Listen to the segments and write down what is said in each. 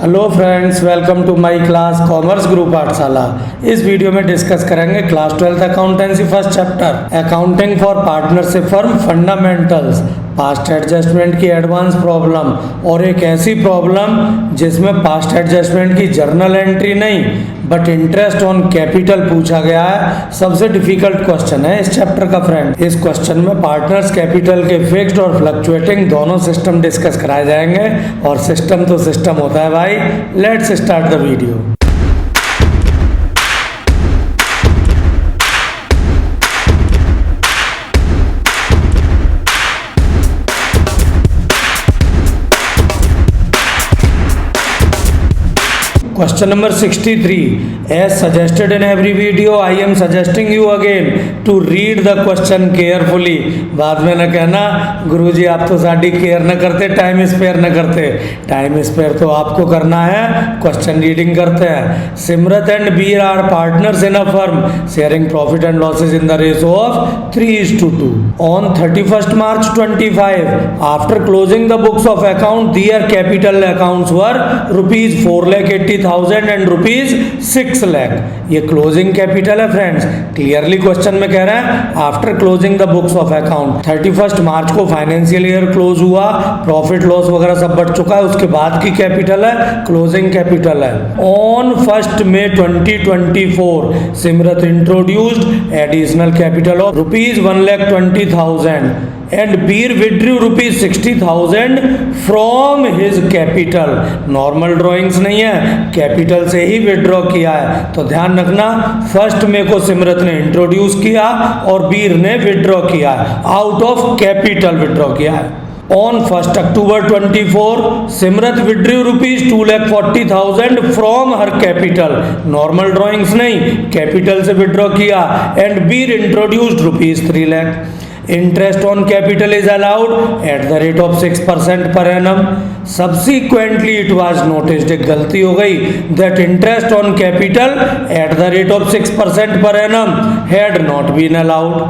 Hello friends, welcome to my class commerce group Pathshala. इस video में discuss करेंगे class 12th accountancy first chapter accounting for partnership firm fundamentals, past adjustment की advance problem और एक ऐसी problem जिसमें past adjustment की जर्नल एंट्री नहीं बट इंटरेस्ट ऑन कैपिटल पूछा गया है। सबसे डिफिकल्ट क्वेश्चन है इस चैप्टर का फ्रेंड। इस क्वेश्चन में पार्टनर्स कैपिटल के फिक्स्ड और फ्लक्चुएटिंग दोनों सिस्टम डिस्कस कराए जाएंगे और सिस्टम तो सिस्टम होता है भाई। Let's start the video. Question number 63. As suggested in every video, I am suggesting you again to read the question carefully. बाद में न कहना गुरुजी आप तो साड़ी केयर न करते, टाइम स्पेयर न करते। टाइम स्पेयर तो आपको करना है, क्वेश्चन रीडिंग करते हैं। Simrat and Bir are partners in a firm sharing profit and losses in the ratio of 3:2. On 31st March 25, after closing the books of account, their capital accounts were rupees 4,80,000 and rupees 6 lakh. ये closing capital है friends. Clearly question में कह रहा है after closing the books of account, 31 मार्च को financial year close हुआ, profit loss वगैरह सब बढ़ चुका है, उसके बाद की कैपिटल है क्लोजिंग कैपिटल है। On 1 May 2024 Simrat introduced additional capital of rupees 1,20,000 and Bir withdrew rupees 60,000 from his capital. Normal drawings नहीं है, कैपिटल से ही विड्रॉ किया है। तो ध्यान रखना 1 मई को सिमरत ने इंट्रोड्यूस किया और बीर ने विड्रॉ किया है, आउट ऑफ कैपिटल विड्रॉ किया है। On 1 October 24 Simrat withdrew rupees 2,40,000 from her capital. Normal drawings नहीं, कैपिटल से विड्रॉ किया and Bir introduced rupees 3 lakh. Interest on capital is allowed at the rate of 6% per annum. Subsequently, it was noticed, एक गलती हो गई, that interest on capital at the rate of 6% per annum had not been allowed.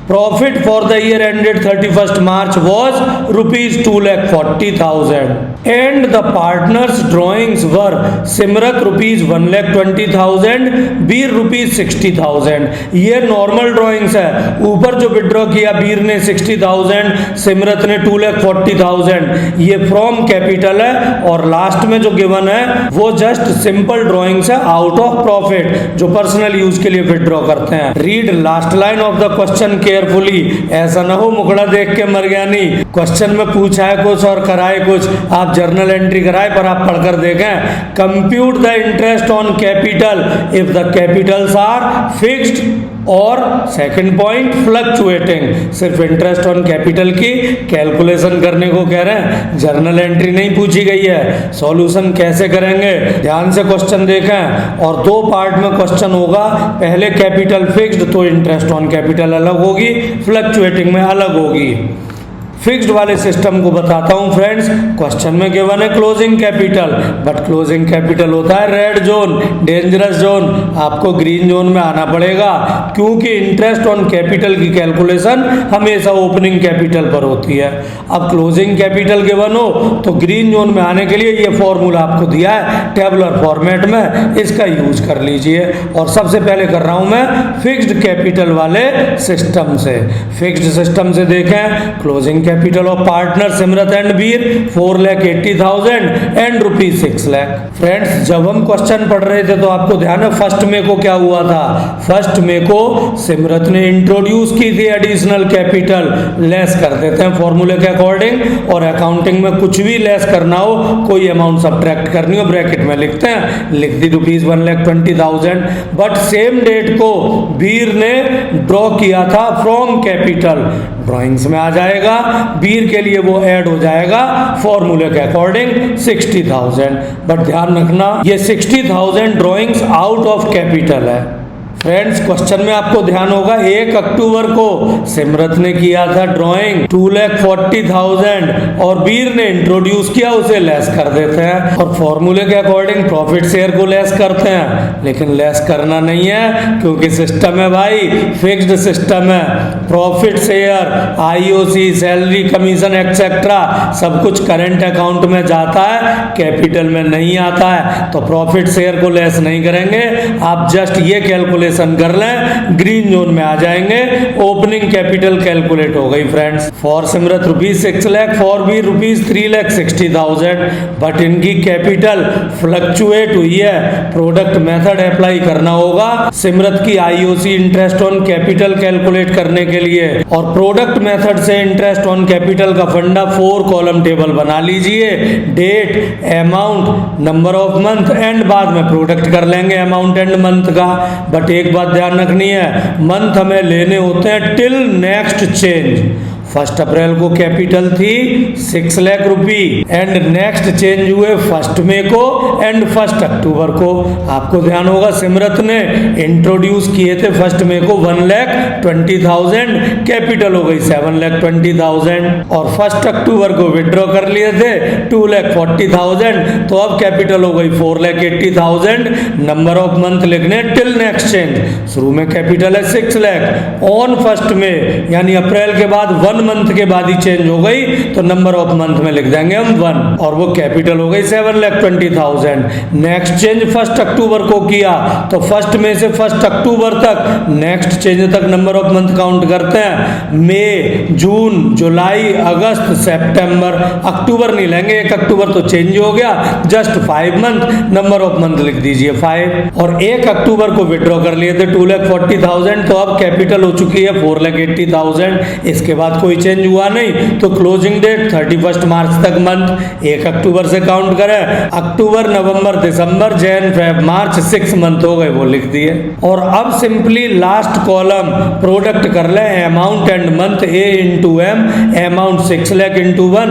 Profit for the year ended 31st March was rupees 2,40,000 and the partners drawings were Simrat rupees 1,20,000, Bir rupees 60,000। ये normal drawings है। ऊपर जो withdraw किया बीर ने 60,000, सिमरत ने 2,40,000, ये from capital है और लास्ट में जो गिवन है वो जस्ट सिंपल ड्रॉइंग्स है आउट ऑफ प्रॉफिट जो पर्सनल यूज के लिए विड्रॉ करते हैं। Read last line of the question carefully. ऐसा ना हो मुकड़ा देख के मर गया नहीं। क्वेश्चन में पूछा है कुछ और कराए कुछ, आप जर्नल एंट्री कराए पर आप पढ़कर देखें। Compute the interest on capital if the capitals are fixed और सेकंड पॉइंट फ्लक्चुएटिंग। सिर्फ इंटरेस्ट ऑन कैपिटल की कैलकुलेशन करने को कह रहे हैं, जर्नल एंट्री नहीं पूछी गई है। सॉल्यूशन कैसे करेंगे ध्यान से क्वेश्चन देखें और 2 पार्ट में क्वेश्चन होगा। पहले कैपिटल फिक्स्ड तो इंटरेस्ट ऑन कैपिटल अलग होगी, फ्लक्चुएटिंग में अलग होगी। फिक्स्ड वाले सिस्टम को बताता हूं फ्रेंड्स। क्वेश्चन में गिवन है closing capital, but closing capital होता है रेड जोन, डेंजरस जोन। आपको ग्रीन जोन में आना पड़ेगा क्योंकि इंटरेस्ट ऑन कैपिटल की कैलकुलेशन हमेशा ओपनिंग कैपिटल पर होती है। अब क्लोजिंग कैपिटल गिवन हो तो ग्रीन जोन में आने के लिए ये फॉर्मूला आपको दिया है टेबुलर फॉर्मेट में, इसका यूज कर लीजिए। और सबसे पहले कर रहा हूं मैं फिक्स्ड कैपिटल वाले सिस्टम से। फिक्स्ड सिस्टम से देखें closing capital of partner Simrat and Bir 4,80,000 and rupees 6 lakh. Friends जब हम क्वेश्चन पढ़ रहे थे तो आपको ध्यान है 1 मई को क्या हुआ था। 1 मई को सिमरत ने इंट्रोड्यूस की थी एडिशनल कैपिटल। लेस कर देते हैं फॉर्मूले के अकॉर्डिंग और अकाउंटिंग में कुछ भी लेस करना हो, कोई अमाउंट सब्ट्रैक्ट करनी हो ब्रैकेट में लिखते हैं, लिख दी रुपीज 1,20,000। बट सेम डेट को बीर ने ड्रॉ किया था फ्रॉम कैपिटल। ड्रॉइंग्स में आ जाएगा, बीर के लिए वो ऐड हो जाएगा फॉर्मूले के अकॉर्डिंग 60,000। बट ध्यान रखना ये 60,000 ड्रॉइंग्स आउट ऑफ कैपिटल है। फ्रेंड्स क्वेश्चन में आपको ध्यान होगा 1 अक्टूबर को सिमरत ने किया था ड्राइंग 2,40,000 और वीर ने इंट्रोड्यूस किया, उसे लेस कर देते हैं और फॉर्मूले के अकॉर्डिंग प्रॉफिट शेयर को लेस करते हैं, लेकिन लेस करना नहीं है क्योंकि सिस्टम है भाई, फिक्स्ड सिस्टम है। Profit share, IOC, salary, commission etcetera सब कुछ करंट अकाउंट में जाता है, कैपिटल में नहीं आता है, तो प्रॉफिट शेयर को लेस नहीं करेंगे। आप जस्ट ये कैलकुलेशन कर लें, ग्रीन जोन में आ जाएंगे। ओपनिंग कैपिटल कैलकुलेट हो गई friends. For Simrat ₹6 lakh, for B ₹3,60,000, but इनकी कैपिटल फ्लक्चुएट हुई है। प्रोडक्ट मेथड अप्लाई करना होगा सिमरत की IOC interest on capital calculate करने के लिए, और प्रोडक्ट मेथड से इंटरेस्ट ऑन कैपिटल का फंडा 4 कॉलम टेबल बना लीजिए। Date, amount, number of month and बाद में प्रोडक्ट कर लेंगे अमाउंट एंड मंथ का। बट एक बात ध्यान रखनी है, मंथ हमें लेने होते हैं टिल नेक्स्ट चेंज। 1 अप्रैल को कैपिटल थी 6 lakh rupee and next change हुए 1 मई को एंड 1 अक्टूबर को। आपको ध्यान होगा सिमरत ने इंट्रोड्यूस किए थे 1 मई को 1,20,000, कैपिटल हो गई 7,20,000 और 1 अक्टूबर को विड्रॉ कर लिए थे 2,40,000, तो अब कैपिटल हो गई 4,80,000। नंबर ऑफ मंथ लिखने टिल नेक्स्ट चेंज। शुरू में कैपिटल है 6 लाख, ऑन 1 मई यानी अप्रैल के बाद 1 मंथ के बाद ही चेंज हो गई, तो नंबर ऑफ मंथ में लिख देंगे हम 1 और वो कैपिटल हो गई 7,20,000। नेक्स्ट चेंज 1 अक्टूबर को किया, तो 1 मई से 1 अक्टूबर तक नेक्स्ट चेंज तक नंबर ऑफ मंथ काउंट करते हैं। मई, जून, जुलाई, अगस्त, सितंबर, अक्टूबर नहीं लेंगे, 1 अक्टूबर तो चेंज हो गया, just 5 month, number of month लिख दीजिए 5। और 1 अक्टूबर को विड्रॉ कर लिए थे 2,40,000, तो अब कैपिटल हो चुकी है 4,80,000। इसके बाद कोई चेंज हुआ नहीं, तो क्लोजिंग डेट 31 मार्च तक मंथ, 1 अक्टूबर से काउंट करें, अक्टूबर, November, December, Jan, Feb, March 6 month हो गए, वो लिख दिए। और अब सिंपली लास्ट कॉलम प्रोडक्ट कर ले amount and month, A into M, amount 6 lakh into 1,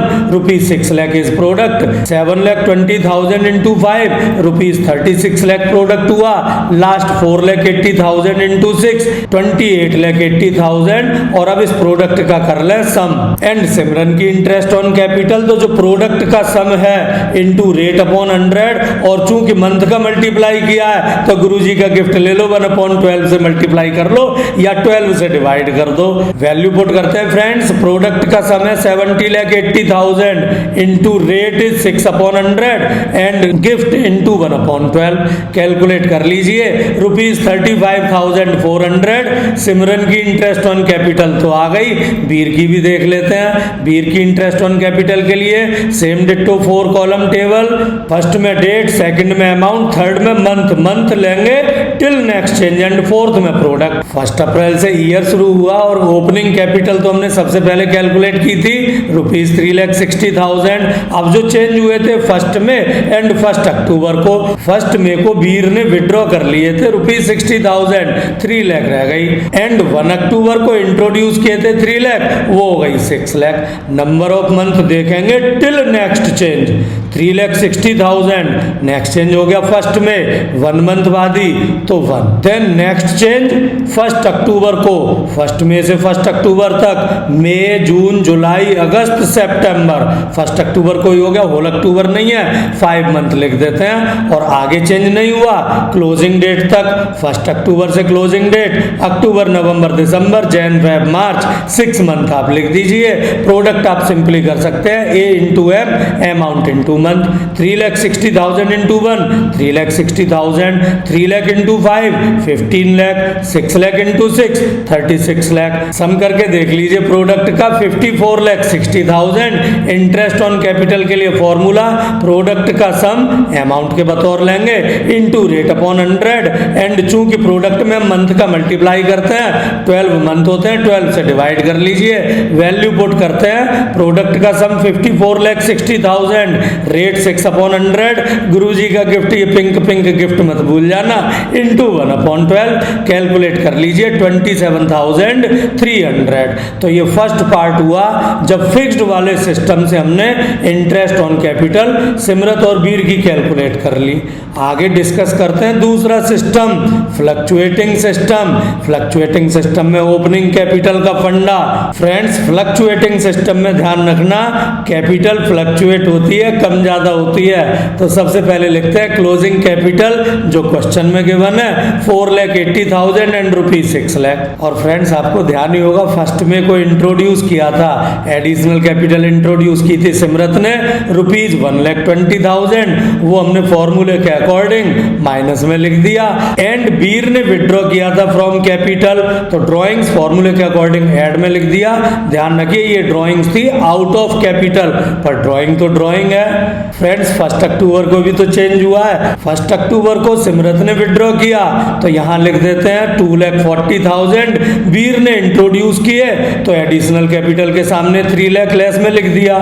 ₹6 lakh is product, 7,20,000 into 5, ₹36 lakh product हुआ। Last 4,80,000 into 6, 28,80,000। और अब इस प्रोडक्ट का कर ले सम एंड सिमरन की इंटरेस्ट ऑन कैपिटल, तो जो प्रोडक्ट का सम है इनटू रेट अपॉन 100, और चूंकि मंथ का मल्टीप्लाई किया है तो गुरुजी का गिफ्ट ले लो, 1/12 से मल्टीप्लाई कर लो या 12 से डिवाइड कर दो। वैल्यू पुट करते हैं फ्रेंड्स, प्रोडक्ट का सम है 70,80,000 into rate is 6/100 and gift into 1/12। Calculate कर लीजिए, ₹35,400 सिमरन की इंटरेस्ट ऑन कैपिटल तो आ गई। वीर की भी देख लेते हैं। वीर की इंटरेस्ट ऑन कैपिटल के लिए same ditto 4 column table, 1st में डेट, 2nd में अमाउंट, 3rd में मंथ, मंथ लेंगे till next change and 4th में प्रोडक्ट। 1 अप्रैल से ईयर शुरू हुआ और ओपनिंग कैपिटल तो हमने सबसे पहले कैलकुलेट की थी ₹3,60,000। अब जो चेंज हुए थे 1 में एंड 1 अक्टूबर को, 1 मई को वीर ने विड्रॉ कर लिए थे ₹60,000, 3 लाख रह गई एंड 1 अक्टूबर को इंट्रोड्यूस किए थे 3 लाख, वो हो गई 6 लाख। नंबर ऑफ मंथ देखेंगे till next change, 3,60,000, next change हो गया 1 में, 1 मंथ बाद ही तो 1। देन नेक्स्ट चेंज 1 अक्टूबर को, 1 मई से 1 अक्टूबर तक, मई, जून, जुलाई, अगस्त, सितंबर, 1 अक्टूबर को ही हो गया, होल अक्टूबर नहीं है, 5 मंथ लिख देते हैं और आगे चेंज नहीं हुआ। क्लोजिंग डेट तक 1 अक्टूबर से closing date, October, November, December, Jan, Feb, March, 6 month आप लिख दीजिए। प्रोडक्ट आप सिंपली कर सकते हैं, A into M, amount into month, 3,60,000 into 1, 3,60,000, 3 lakh into 5, 15 lakh, 6 lakh into 6, 36 lakh. Sum करके देख लीजिए प्रोडक्ट का 54,60,000। इंटरेस्ट ऑन कैपिटल के लिए फॉर्मूला, प्रोडक्ट का सम अमाउंट के बतौर लेंगे इंटू रेट अपॉन 100 एंड चूंकि प्रोडक्ट में मंथ का मल्टीप्लाई करते हैं, 12 मंथ होते हैं, 12 से डिवाइड कर लीजिए। वैल्यू पुट करते हैं, प्रोडक्ट का सम 54,60,000, रेट 6/100, गुरुजी का गिफ्ट, ये पिंक गिफ्ट मत भूल जाना, इंटू 1/12, कैलकुलेट कर लीजिए 27,300। तो ये फर्स्ट पार्ट हुआ जब फिक्स्ड वाले सिस्टम से हमने इंटरेस्ट ऑन कैपिटल सिमरत और वीर की कैलकुलेट कर ली। आगे डिस्कस करते हैं दूसरा system, fluctuating system. Fluctuating system में ओपनिंग कैपिटल का फंडा। फ्रेंड्स, फ्लक्चुएटिंग सिस्टम में ध्यान रखना, कैपिटल फ्लक्चुएट होती है, कम ज्यादा होती है। तो सबसे पहले लिखते हैं क्लोजिंग कैपिटल जो क्वेश्चन में गिवन है 4,80,000 एंड ₹6 लाख। और फ्रेंड्स, आपको ध्यान ही होगा फर्स्ट में को इंट्रोड्यूस किया था, एडिशनल कैपिटल इंट्रोड्यूस की थी सिमरत ने ₹1,20,000, वो हमने फॉर्मूले के अकॉर्डिंग माइनस में लिख दिया। एंड वीर ने विड्रॉ किया था फ्रॉम कैपिटल, तो ड्रॉइंग्स फॉर्मूले के अकॉर्डिंग ऐड में लिख दिया। ध्यान रखिए ये ड्रॉइंग्स थी आउट ऑफ कैपिटल, पर ड्रॉइंग तो ड्रॉइंग है। फ्रेंड्स, 1 अक्टूबर को भी तो चेंज हुआ है। 1 अक्टूबर को सिमरत ने विड्रॉ किया, तो यहां लिख देते हैं 2,40,000 वीर ने इंट्रोड्यूस किए, तो एडिशनल कैपिटल के सामने 3 लाख लेस में लिख दिया।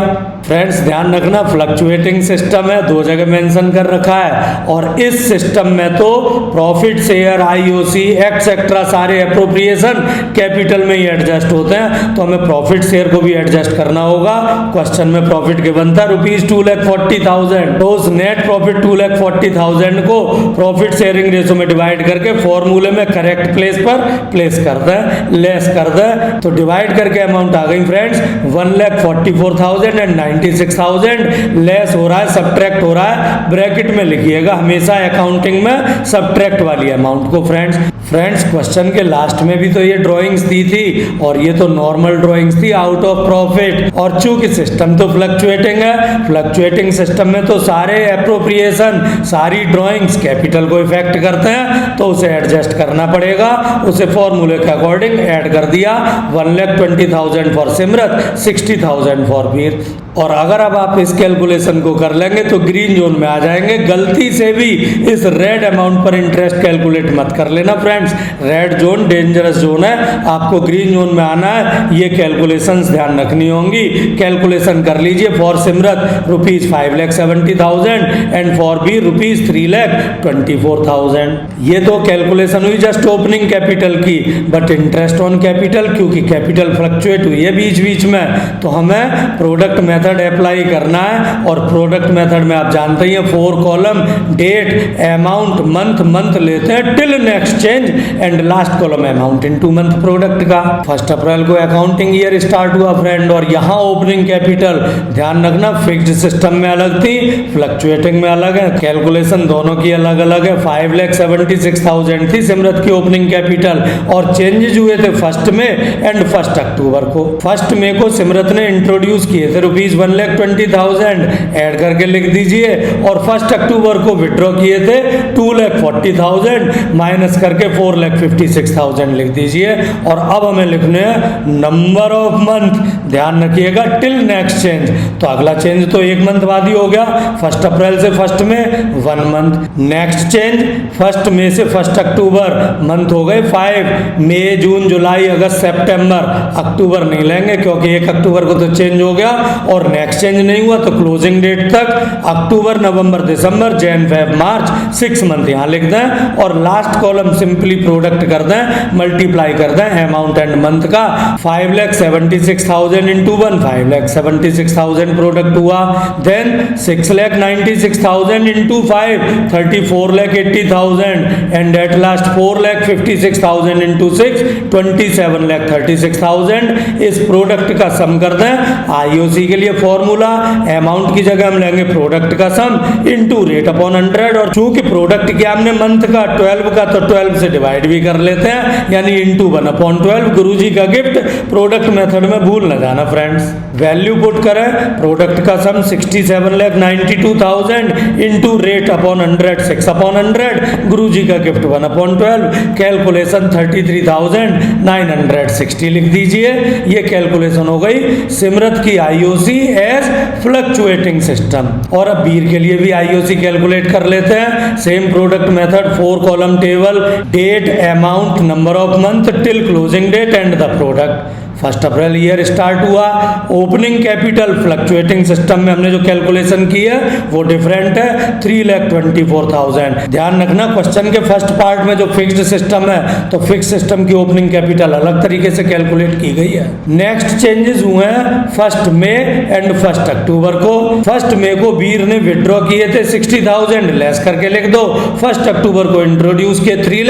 फ्रेंड्स, ध्यान रखना फ्लक्चुएटिंग सिस्टम है, 2 जगह मेंशन कर रखा है, और इस सिस्टम में तो प्रॉफिट शेयर, आईओसी एक्सेट्रा सारे अप्रोप्रिएशन कैपिटल में ही एडजस्ट होते हैं, तो हमें प्रॉफिट शेयर को भी एडजस्ट करना होगा। क्वेश्चन में प्रॉफिट गिवन था ₹2,40,000, तो उस नेट प्रॉफिट 2,40,000 को प्रॉफिट शेयरिंग रेशो में डिवाइड करके फॉर्मूले में करेक्ट प्लेस पर प्लेस कर दें, लेस कर दें, तो डिवाइड करके अमाउंट आ गई फ्रेंड्स 1,44,096,000। लेस हो रहा है, सब्ट्रैक्ट हो रहा है, ब्रैकेट में लिखिएगा हमेशा अकाउंटिंग में सब्ट्रैक्ट वाली अमाउंट को। फ्रेंड्स, क्वेश्चन के लास्ट में भी तो ये ड्राइंग्स दी थी, और ये तो नॉर्मल ड्राइंग्स थी आउट ऑफ प्रॉफिट। और चूंकि सिस्टम तो फ्लक्चुएटिंग है, फ्लक्चुएटिंग सिस्टम में तो सारे अप्रोप्रिएशन, सारी ड्राइंग्स कैपिटल को इफेक्ट करते हैं, तो उसे एडजस्ट करना पड़ेगा। उसे फॉर्मूले के अकॉर्डिंग ऐड कर दिया, 1,20,000 फॉर सिमरत, 60,000 फॉर वीर। और अगर अब आप इस कैलकुलेशन को कर लेंगे तो ग्रीन जोन में आ जाएंगे। गलती से भी इस रेड अमाउंट पर इंटरेस्ट कैलकुलेट मत कर लेना friends, red zone dangerous zone है, आपको ग्रीन जोन में आना है। ये कैलकुलेशंस ध्यान रखनी होंगी। कैलकुलेशन कर लीजिए, for Simrat ₹5,70,000 and for B ₹3,24,000। ये तो कैलकुलेशन हुई जस्ट ओपनिंग कैपिटल की, बट इंटरेस्ट ऑन कैपिटल क्योंकि कैपिटल फ्लक्चुएट हुई है बीच बीच में, तो हमें प्रोडक्ट मेथड अप्लाई करना है। और प्रोडक्ट मेथड में आप जानते ही हैं 4 कॉलम, डेट, अमाउंट, मंथ लेते हैं till next change, and last column amount into month product का। 1 अप्रैल को अकाउंटिंग ईयर स्टार्ट हुआ फ्रेंड, और यहाँ ओपनिंग कैपिटल ध्यान रखना फिक्स्ड सिस्टम में अलग थी, फ्लक्चुएटिंग में अलग है, कैलकुलेशन दोनों की अलग अलग है। 5,76,000 थी सिमरत की ओपनिंग कैपिटल, और चेंजेस हुए थे 1 मई एंड 1 अक्टूबर को। 1 मई को सिमरत ने इंट्रोड्यूस किए थे ₹1,20,000, ऐड करके लिख दीजिए, और 1 अक्टूबर को विड्रॉ किए थे 2,40,000, माइनस करके 4,56,000 लिख दीजिए। और अब हमें लिखने हैं नंबर ऑफ मंथ, ध्यान रखिएगा टिल नेक्स्ट चेंज, तो अगला चेंज तो 1 मंथ बाद ही हो गया, 1 अप्रैल से 1 मई 1 मंथ, नेक्स्ट चेंज 1 मई से 1 अक्टूबर, मंथ हो गए 5, मई, जून, जुलाई, अगस्त, सितंबर, अक्टूबर नहीं लेंगे क्योंकि 1 अक्टूबर को तो चेंज हो गया, और नेक्स्ट चेंज नहीं हुआ तो क्लोजिंग डेट तक अक्टूबर, November, December, Jan, Feb, March, 6 month यहाँ लिख दें, और लास्ट कॉलम सिंपली प्रोडक्ट कर दें, मल्टीप्लाई कर दें अमाउंट एंड मंथ का। 5,76,000 इंटू 1, 5,76,000 प्रोडक्ट हुआ, then 6,96,000 into 5, 34,80,000, and at last 4,56,000 into 6, 27,36,000। इस प्रोडक्ट का सम कर दें। आईओसी के लिए फॉर्मूला, अमाउंट की जगह हम लेंगे प्रोडक्ट का सम इंटू रेट अपॉन 100, और चूंकि प्रोडक्ट किया हमने मंथ का 12 का, तो 12 से डिवाइड भी कर लेते हैं, यानी इंटू 1/12। गुरुजी का गिफ्ट प्रोडक्ट मेथड में भूल न जाना फ्रेंड्स। वैल्यू पुट करें, प्रोडक्ट का सम 67,92,000 इंटू रेट अपॉन 100, 6/100, गुरुजी का गिफ्ट 1/12, कैलकुलेशन 33,960 लिख दीजिए। ये कैलकुलेशन हो गई सिमरत की आईओसी एज फ्लक्चुएटिंग सिस्टम। और अब वीर के लिए भी आईओसी कैलकुलेट कर लेते हैं, same product method, 4 column table, date, amount, number of month till closing date and the product. 1 April year start हुआ। ओपनिंग कैपिटल फ्लक्चुएटिंग सिस्टम में हमने जो कैलकुलेशन की है वो डिफरेंट है, 3,24,000। ध्यान रखना क्वेश्चन के फर्स्ट पार्ट में जो फिक्स्ड सिस्टम है तो फिक्स सिस्टम की ओपनिंग कैपिटल अलग तरीके से कैलकुलेट की गई है। नेक्स्ट चेंजेस हुए हैं 1 मई एंड 1 अक्टूबर को। 1 मई को वीर ने विड्रॉ किए थे 60,000, लेस करके लिख दो। 1 अक्टूबर को इंट्रोड्यूस किए 3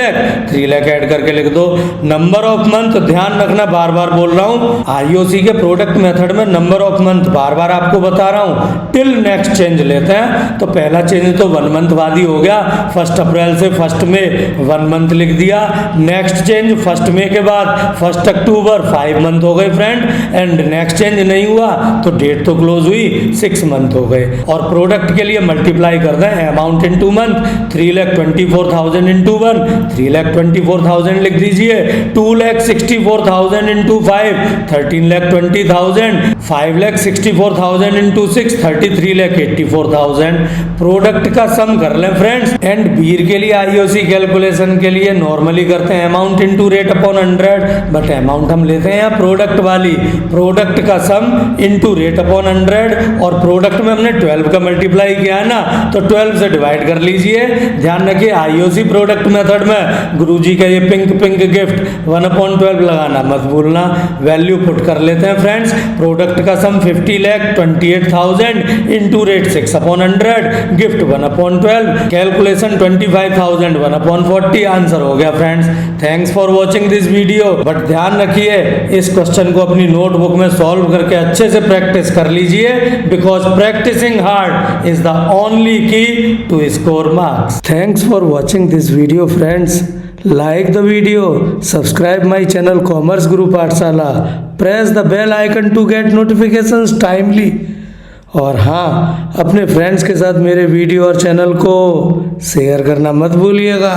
लाख ऐड करके लिख दो। नंबर ऑफ मंथ, ध्यान रखना बार बार बोल रहा हूं, आईओसी के प्रोडक्ट मेथड में नंबर ऑफ मंथ बार बार आपको बता रहा हूं, टिल नेक्स्ट चेंज लेते हैं। तो पहला चेंज तो 1 मंथ बाद ही हो गया, 1 अप्रैल से 1 मई 1 मंथ लिख दिया। नेक्स्ट चेंज 1 मई के बाद 1 अक्टूबर 5 मंथ हो गए फ्रेंड, एंड नेक्स्ट चेंज नहीं हुआ तो डेट तो क्लोज हुई, 6 मंथ हो गए। और प्रोडक्ट के लिए मल्टीप्लाई कर दें अमाउंट इनटू मंथ, 3,24,000 इंटू 1, 3,24,000 लिख दीजिए। 2,64,000 इंटू 5, 13,20,000, 5,64,000 इंटू 6, 33,84,000। प्रोडक्ट का सम कर लें फ्रेंड्स। एंड बीर के लिए आईओसी कैलकुलेशन के लिए नॉर्मली करते हैं amount into rate upon 100, but amount हम लेते हैं यहाँ प्रोडक्ट वाली, प्रोडक्ट का सम इनटू रेट अपॉन 100, और प्रोडक्ट में हमने 12 का मल्टीप्लाई किया है ना, तो 12 से डिवाइड कर लीजिए। ध्यान रखिए आईओसी प्रोडक्ट मेथड में गुरुजी का ये पिंक गिफ्ट 1/12 लगाना मत भूलना। वैल्यू पुट कर लेते हैं फ्रेंड्स। प्रोडक्ट का सम 50,28,000 into rate 6/100, gift 1/12, calculation 25,000 1/40। Answer हो गया friends. Thanks for watching this video. But ध्यान रखिए इस क्वेश्चन को अपनी नोटबुक में सॉल्व करके अच्छे से प्रैक्टिस कर लीजिए, because practising hard is the only key to score marks. Thanks for watching this video friends. Like the video, subscribe my channel Commerce Guru Pathshala, press the bell icon to get notifications timely। और हाँ, अपने friends के साथ मेरे video और channel को share करना मत भूलिएगा।